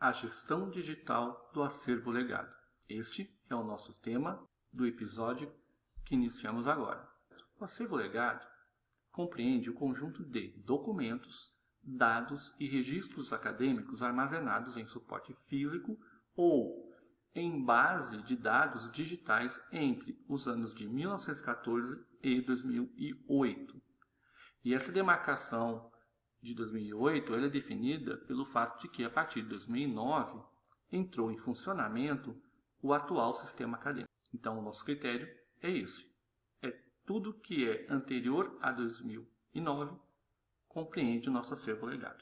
a gestão digital do acervo legado. Este é o nosso tema do episódio que iniciamos agora. O acervo legado compreende o conjunto de documentos, dados e registros acadêmicos armazenados em suporte físico ou em base de dados digitais entre os anos de 1914 e 2008. E essa demarcação de 2008 ela é definida pelo fato de que, a partir de 2009, entrou em funcionamento o atual sistema acadêmico. Então, o nosso critério é esse. É tudo que é anterior a 2009 compreende o nosso acervo legado.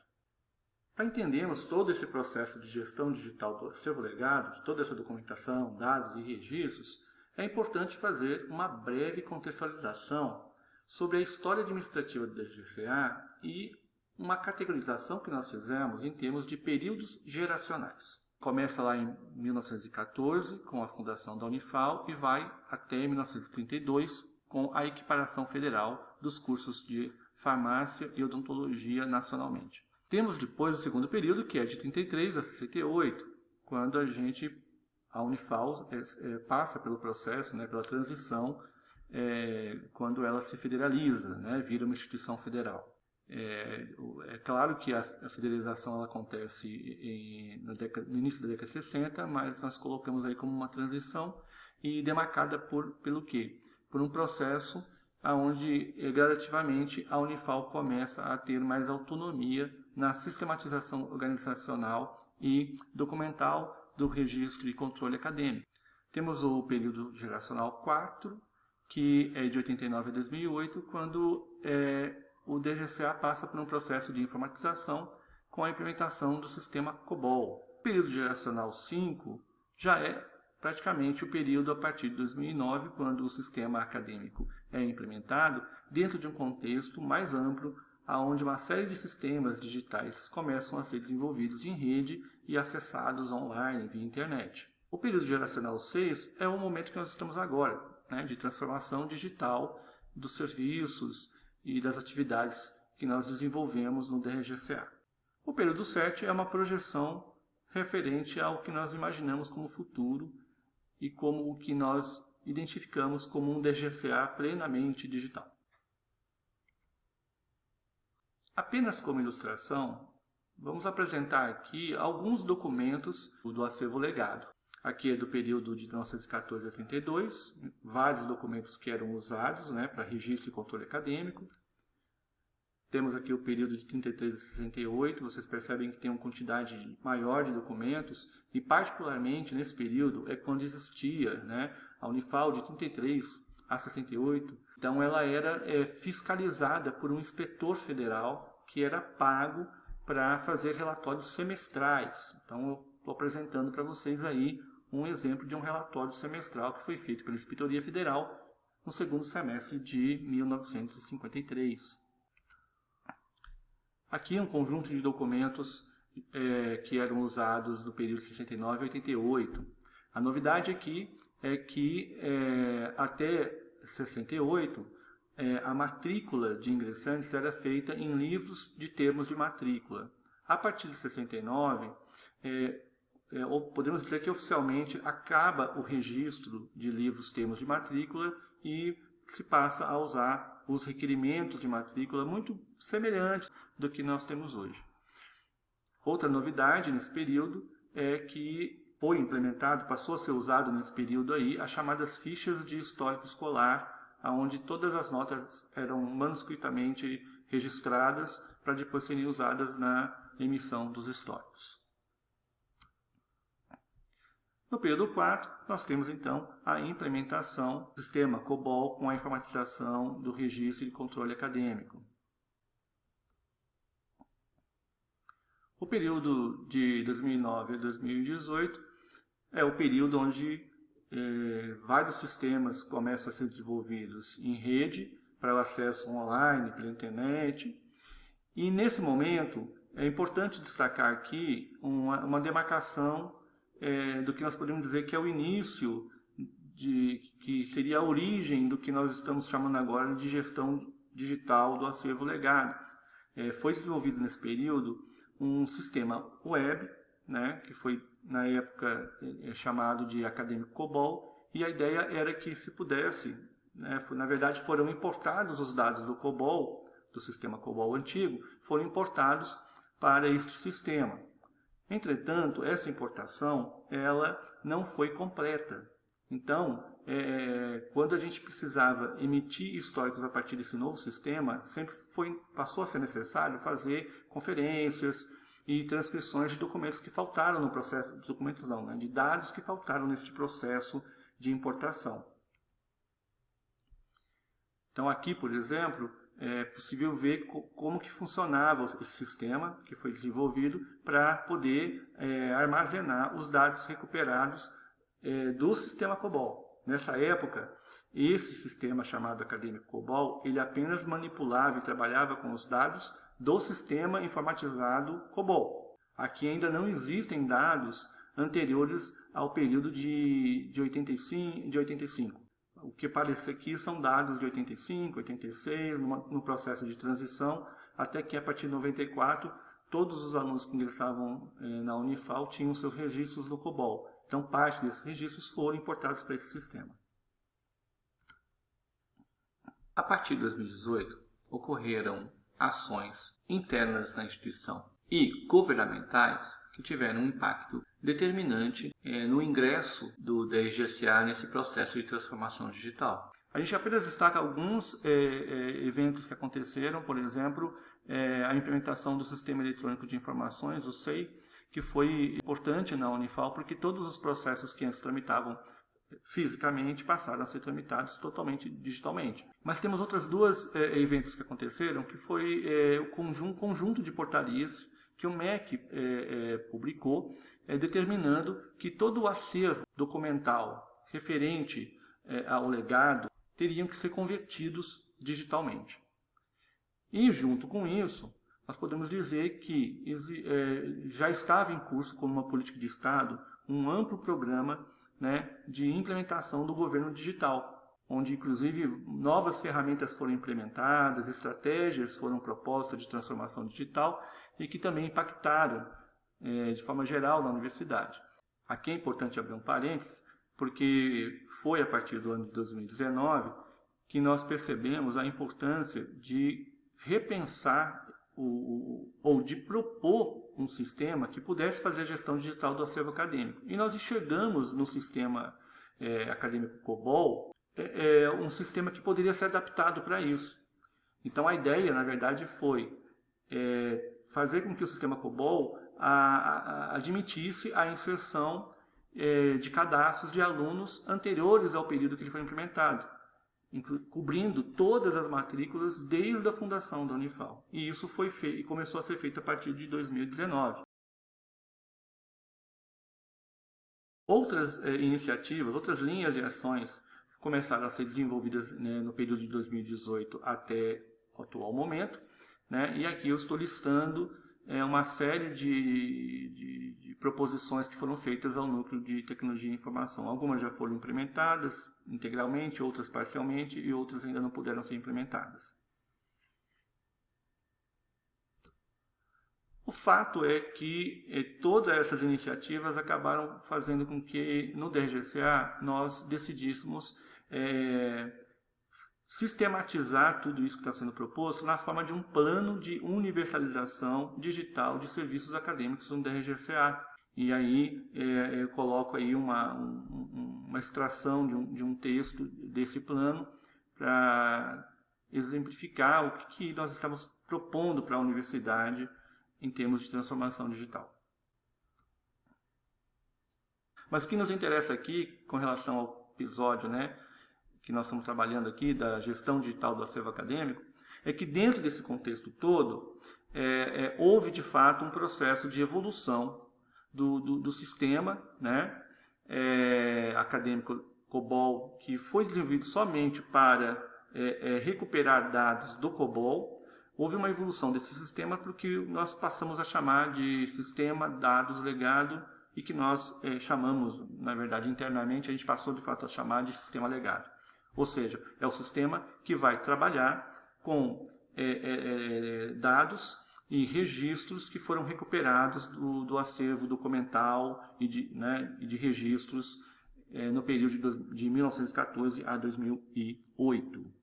Para entendermos todo esse processo de gestão digital do acervo legado, de toda essa documentação, dados e registros, é importante fazer uma breve contextualização sobre a história administrativa do DGCA e uma categorização que nós fizemos em termos de períodos geracionais. Começa lá em 1914, com a fundação da Unifal, e vai até 1932, com a equiparação federal dos cursos de farmácia e odontologia nacionalmente. Temos depois o segundo período, que é de 33 a 68, quando a Unifal passa pelo processo, pela transição, quando ela se federaliza, vira uma instituição federal. É claro que a federalização ela acontece no início da década de 60, mas nós colocamos aí como uma transição e demarcada pelo quê? Por um processo onde gradativamente a Unifal começa a ter mais autonomia na sistematização organizacional e documental do registro e controle acadêmico. Temos o período geracional 4, que é de 89 a 2008, quando o DGCA passa por um processo de informatização com a implementação do sistema COBOL. O período geracional 5 já é praticamente o período a partir de 2009, quando o sistema acadêmico é implementado dentro de um contexto mais amplo, onde uma série de sistemas digitais começam a ser desenvolvidos em rede e acessados online via internet. O período geracional 6 é o momento que nós estamos agora, de transformação digital dos serviços e das atividades que nós desenvolvemos no DGCA. O período 7 é uma projeção referente ao que nós imaginamos como futuro e como o que nós identificamos como um DGCA plenamente digital. Apenas como ilustração, vamos apresentar aqui alguns documentos do acervo legado. Aqui é do período de 1914 a 32, vários documentos que eram usados para registro e controle acadêmico. Temos aqui o período de 33 a 68, vocês percebem que tem uma quantidade maior de documentos, e particularmente nesse período é quando existia a Unifal de 33 a 68. Então ela era fiscalizada por um inspetor federal que era pago para fazer relatórios semestrais. Então eu estou apresentando para vocês aí um exemplo de um relatório semestral que foi feito pela Inspetoria Federal no segundo semestre de 1953. Aqui um conjunto de documentos que eram usados no período de 69 a 88. A novidade aqui é que até 68 a matrícula de ingressantes era feita em livros de termos de matrícula. A partir de 69, podemos dizer que oficialmente acaba o registro de livros termos de matrícula e se passa a usar os requerimentos de matrícula muito semelhantes do que nós temos hoje. Outra novidade nesse período é que foi implementado, passou a ser usado nesse período aí, as chamadas fichas de histórico escolar, onde todas as notas eram manuscritamente registradas para depois serem usadas na emissão dos históricos. No período 4, nós temos então a implementação do sistema COBOL com a informatização do registro e controle acadêmico. O período de 2009 a 2018 é o período onde vários sistemas começam a ser desenvolvidos em rede para o acesso online, pela internet. E nesse momento é importante destacar aqui uma demarcação do que nós podemos dizer que é o início, que seria a origem do que nós estamos chamando agora de gestão digital do acervo legado. Foi desenvolvido nesse período um sistema web, né, que foi na época chamado de Acadêmico COBOL, e a ideia era que se pudesse, né, na verdade foram importados os dados do COBOL, do sistema COBOL antigo, foram importados para este sistema. Entretanto, essa importação ela não foi completa. Então, quando a gente precisava emitir históricos a partir desse novo sistema, sempre passou a ser necessário fazer conferências e transcrições de documentos que faltaram no processo, documentos não, né, de dados que faltaram neste processo de importação. Então aqui, por exemplo, é possível ver como que funcionava esse sistema que foi desenvolvido para poder armazenar os dados recuperados do sistema COBOL. Nessa época, esse sistema chamado Acadêmico COBOL, ele apenas manipulava e trabalhava com os dados do sistema informatizado COBOL. Aqui ainda não existem dados anteriores ao período de 85. O que aparece aqui são dados de 85, 86, no processo de transição, até que a partir de 94, todos os alunos que ingressavam na Unifal tinham seus registros no COBOL. Então, parte desses registros foram importados para esse sistema. A partir de 2018, ocorreram ações internas na instituição e governamentais que tiveram um impacto determinante no ingresso do DRGSA nesse processo de transformação digital. A gente apenas destaca alguns eventos que aconteceram, por exemplo, a implementação do Sistema Eletrônico de Informações, o SEI, que foi importante na Unifal, porque todos os processos que antes tramitavam fisicamente passaram a ser tramitados totalmente digitalmente. Mas temos outros dois eventos que aconteceram, que foi o conjunto de portarias que o MEC publicou, determinando que todo o acervo documental referente ao legado teriam que ser convertidos digitalmente. E junto com isso, nós podemos dizer que já estava em curso, como uma política de Estado, um amplo programa, né, de implementação do governo digital, onde inclusive novas ferramentas foram implementadas, estratégias foram propostas de transformação digital e que também impactaram de forma geral na universidade. Aqui é importante abrir um parênteses, porque foi a partir do ano de 2019 que nós percebemos a importância de repensar ou de propor um sistema que pudesse fazer a gestão digital do acervo acadêmico. E nós enxergamos no sistema acadêmico COBOL um sistema que poderia ser adaptado para isso. Então a ideia, na verdade, foi fazer com que o sistema COBOL admitisse a inserção de cadastros de alunos anteriores ao período que ele foi implementado, cobrindo todas as matrículas desde a fundação da Unifal. E isso foi feito e começou a ser feito a partir de 2019. Outras iniciativas, outras linhas de ações começaram a ser desenvolvidas no período de 2018 até o atual momento, né? E aqui eu estou listando uma série de proposições que foram feitas ao Núcleo de Tecnologia e Informação. Algumas já foram implementadas integralmente, outras parcialmente e outras ainda não puderam ser implementadas. O fato é que todas essas iniciativas acabaram fazendo com que no DRGSA nós decidíssemos sistematizar tudo isso que está sendo proposto na forma de um plano de universalização digital de serviços acadêmicos no DRGSA. E aí eu coloco aí uma extração de um texto desse plano para exemplificar o que nós estamos propondo para a universidade em termos de transformação digital. Mas o que nos interessa aqui, com relação ao episódio, né, que nós estamos trabalhando aqui, da gestão digital do acervo acadêmico, é que dentro desse contexto todo, houve de fato um processo de evolução do sistema, né, acadêmico COBOL, que foi desenvolvido somente para recuperar dados do COBOL. Houve uma evolução desse sistema porque nós passamos a chamar de sistema dados legado e que nós chamamos, na verdade, internamente, a gente passou de fato a chamar de sistema legado. Ou seja, é o sistema que vai trabalhar com dados e registros que foram recuperados do acervo documental e de registros no período de 1914 a 2008.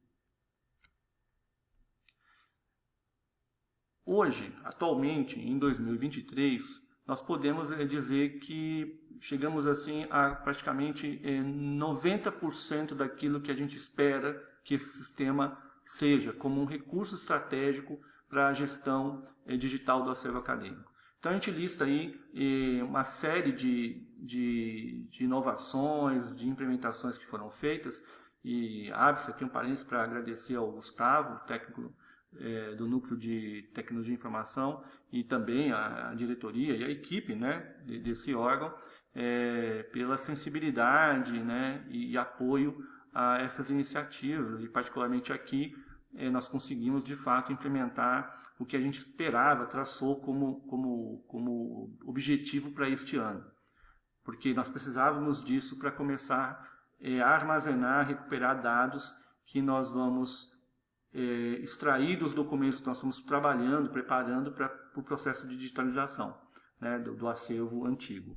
Hoje, atualmente, em 2023, nós podemos dizer que chegamos assim a praticamente 90% daquilo que a gente espera que esse sistema seja, como um recurso estratégico para a gestão digital do acervo acadêmico. Então a gente lista aí uma série de inovações, de implementações que foram feitas, e abre-se aqui um parênteses para agradecer ao Gustavo, técnico do Núcleo de Tecnologia e Informação, e também a diretoria e a equipe, né, desse órgão, pela sensibilidade, né, e apoio a essas iniciativas, e particularmente aqui nós conseguimos de fato implementar o que a gente esperava, traçou como objetivo para este ano, porque nós precisávamos disso para começar a armazenar, recuperar dados que nós vamos extrair dos documentos que nós estamos trabalhando, preparando para o processo de digitalização, né, do acervo antigo.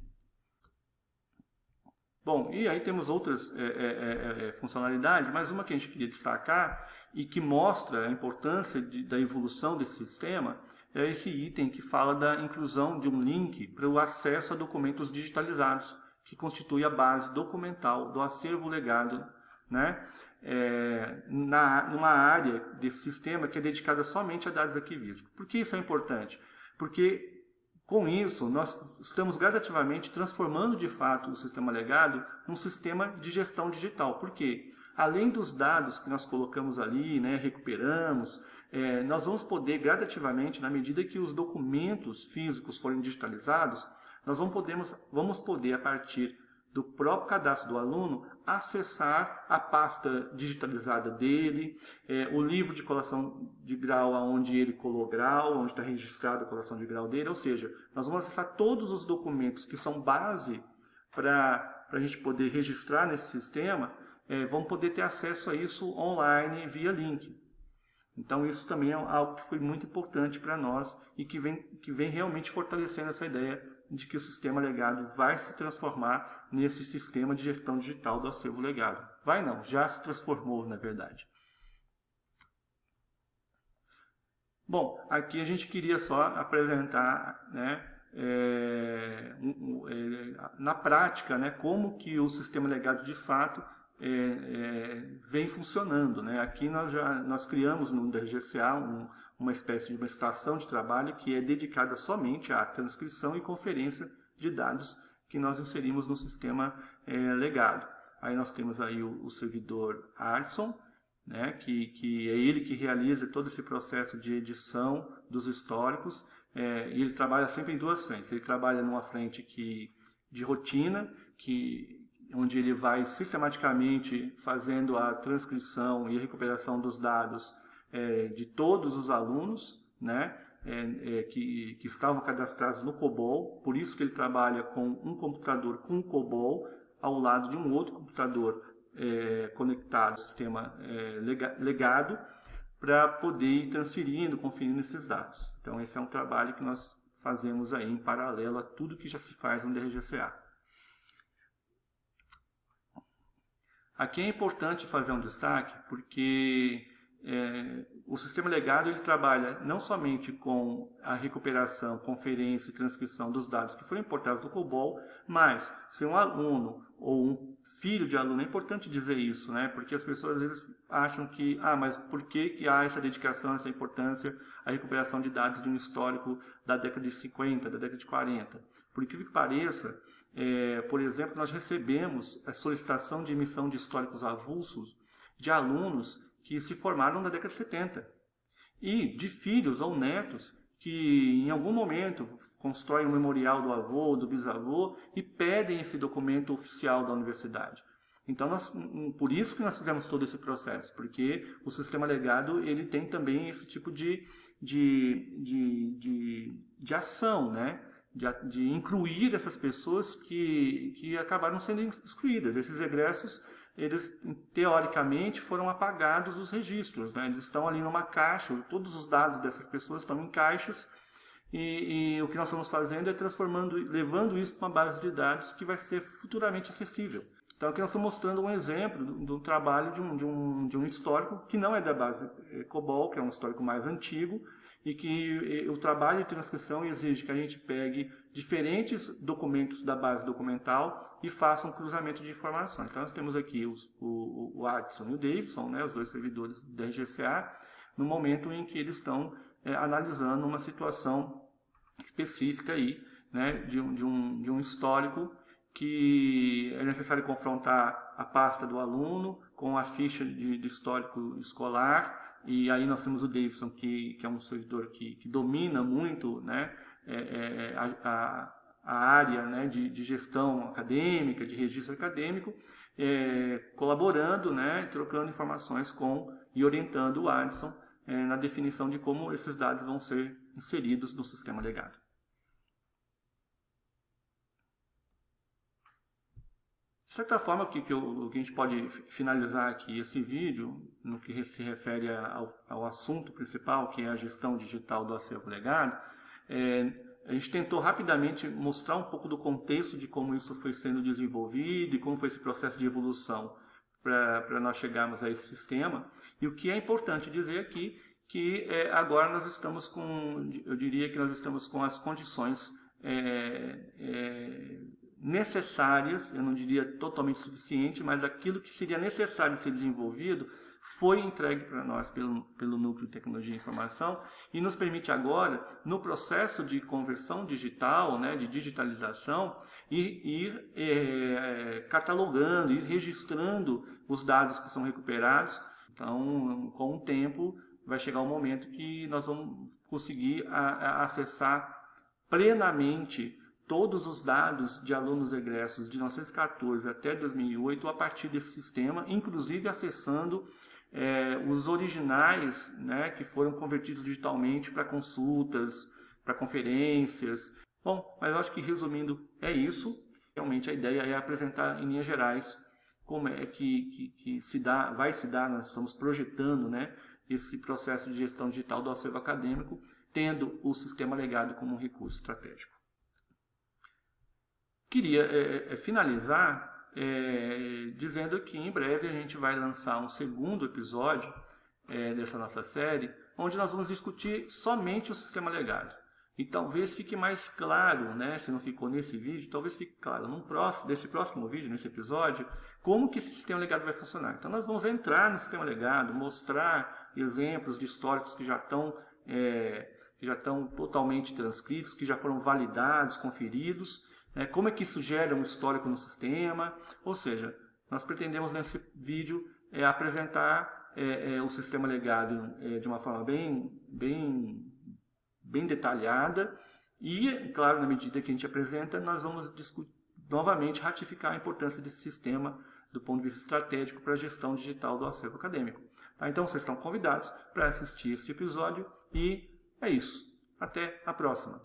Bom, e aí temos outras funcionalidades, mas uma que a gente queria destacar e que mostra a importância da evolução desse sistema é esse item que fala da inclusão de um link para o acesso a documentos digitalizados, que constitui a base documental do acervo legado, né, numa área desse sistema que é dedicada somente a dados arquivísticos. Por que isso é importante? Porque com isso nós estamos gradativamente transformando de fato o sistema legado num sistema de gestão digital. Por quê? Além dos dados que nós colocamos ali, né, recuperamos, nós vamos poder gradativamente, na medida que os documentos físicos forem digitalizados, nós vamos poder, a partir do próprio cadastro do aluno, acessar a pasta digitalizada dele, o livro de colação de grau onde ele colou grau, onde está registrada a colação de grau dele, ou seja, nós vamos acessar todos os documentos que são base para a gente poder registrar nesse sistema, vamos poder ter acesso a isso online via link. Então isso também é algo que foi muito importante para nós e que vem realmente fortalecendo essa ideia de que o sistema legado vai se transformar nesse sistema de gestão digital do acervo legado. Vai não, já se transformou na verdade. Bom, aqui a gente queria só apresentar, né, na prática, né, como que o sistema legado de fato vem funcionando, né? Aqui nós criamos no DRGCA uma espécie de uma estação de trabalho que é dedicada somente à transcrição e conferência de dados que nós inserimos no sistema legado. Aí nós temos aí o servidor Arson, né, que é ele que realiza todo esse processo de edição dos históricos, e ele trabalha sempre em duas frentes. Ele trabalha numa frente de rotina, onde ele vai sistematicamente fazendo a transcrição e a recuperação dos dados de todos os alunos, né, que estavam cadastrados no COBOL. Por isso que ele trabalha com um computador com um COBOL ao lado de um outro computador conectado ao sistema legado, para poder ir transferindo, conferindo esses dados. Então esse é um trabalho que nós fazemos aí em paralelo a tudo que já se faz no DRGCA. Aqui é importante fazer um destaque, porque o sistema legado ele trabalha não somente com a recuperação, conferência e transcrição dos dados que foram importados do COBOL, mas se um aluno ou um filho de aluno, é importante dizer isso, né? Porque as pessoas às vezes acham que, mas por que há essa dedicação, essa importância à recuperação de dados de um histórico da década de 50, da década de 40? Por incrível que pareça, por exemplo, nós recebemos a solicitação de emissão de históricos avulsos de alunos que se formaram na década de 70 e de filhos ou netos que em algum momento constroem um memorial do avô, do bisavô e pedem esse documento oficial da universidade. Então, por isso que nós fizemos todo esse processo, porque o sistema legado ele tem também esse tipo de ação, né? De incluir essas pessoas que acabaram sendo excluídas. Esses egressos eles teoricamente foram apagados os registros, né? Eles estão ali numa caixa, todos os dados dessas pessoas estão em caixas, e o que nós estamos fazendo é levando isso para uma base de dados que vai ser futuramente acessível. Então aqui nós estamos mostrando um exemplo do trabalho de um histórico que não é da base COBOL, que é um histórico mais antigo, e que o trabalho de transcrição exige que a gente pegue diferentes documentos da base documental e faça um cruzamento de informações. Então nós temos aqui o Adson e o Davidson, né, os dois servidores da RGCA, no momento em que eles estão analisando uma situação específica aí, né, de um histórico que é necessário confrontar a pasta do aluno com a ficha de histórico escolar. E aí nós temos o Davidson, que é um servidor que domina muito, né, a área, né, de gestão acadêmica, de registro acadêmico, colaborando, né, trocando informações e orientando o Adson na definição de como esses dados vão ser inseridos no sistema legado. De certa forma, o que a gente pode finalizar aqui esse vídeo, no que se refere ao assunto principal, que é a gestão digital do acervo legado, a gente tentou rapidamente mostrar um pouco do contexto de como isso foi sendo desenvolvido e como foi esse processo de evolução para nós chegarmos a esse sistema. E o que é importante dizer aqui, que agora nós estamos eu diria que nós estamos com as condições necessárias, eu não diria totalmente suficiente, mas aquilo que seria necessário ser desenvolvido foi entregue para nós pelo Núcleo de Tecnologia e Informação e nos permite agora, no processo de conversão digital, né, de digitalização, ir catalogando, ir registrando os dados que são recuperados. Então, com o tempo, vai chegar um momento que nós vamos conseguir acessar plenamente todos os dados de alunos egressos de 1914 até 2008 a partir desse sistema, inclusive acessando os originais, né, que foram convertidos digitalmente para consultas, para conferências. Bom, mas eu acho que resumindo é isso. Realmente a ideia é apresentar em linhas gerais como é que vai se dar, nós estamos projetando, né, esse processo de gestão digital do acervo acadêmico, tendo o sistema legado como um recurso estratégico. Queria finalizar dizendo que em breve a gente vai lançar um segundo episódio dessa nossa série, onde nós vamos discutir somente o sistema legado. E talvez fique mais claro, né, se não ficou nesse vídeo, talvez fique claro nesse próximo vídeo, nesse episódio, como que esse sistema legado vai funcionar. Então nós vamos entrar no sistema legado, mostrar exemplos de históricos que já estão totalmente transcritos, que já foram validados, conferidos, como é que isso gera um histórico no sistema. Ou seja, nós pretendemos nesse vídeo apresentar o sistema legado de uma forma bem detalhada e, claro, na medida que a gente apresenta, nós vamos novamente ratificar a importância desse sistema do ponto de vista estratégico para a gestão digital do acervo acadêmico. Tá? Então, vocês estão convidados para assistir este episódio e é isso. Até a próxima!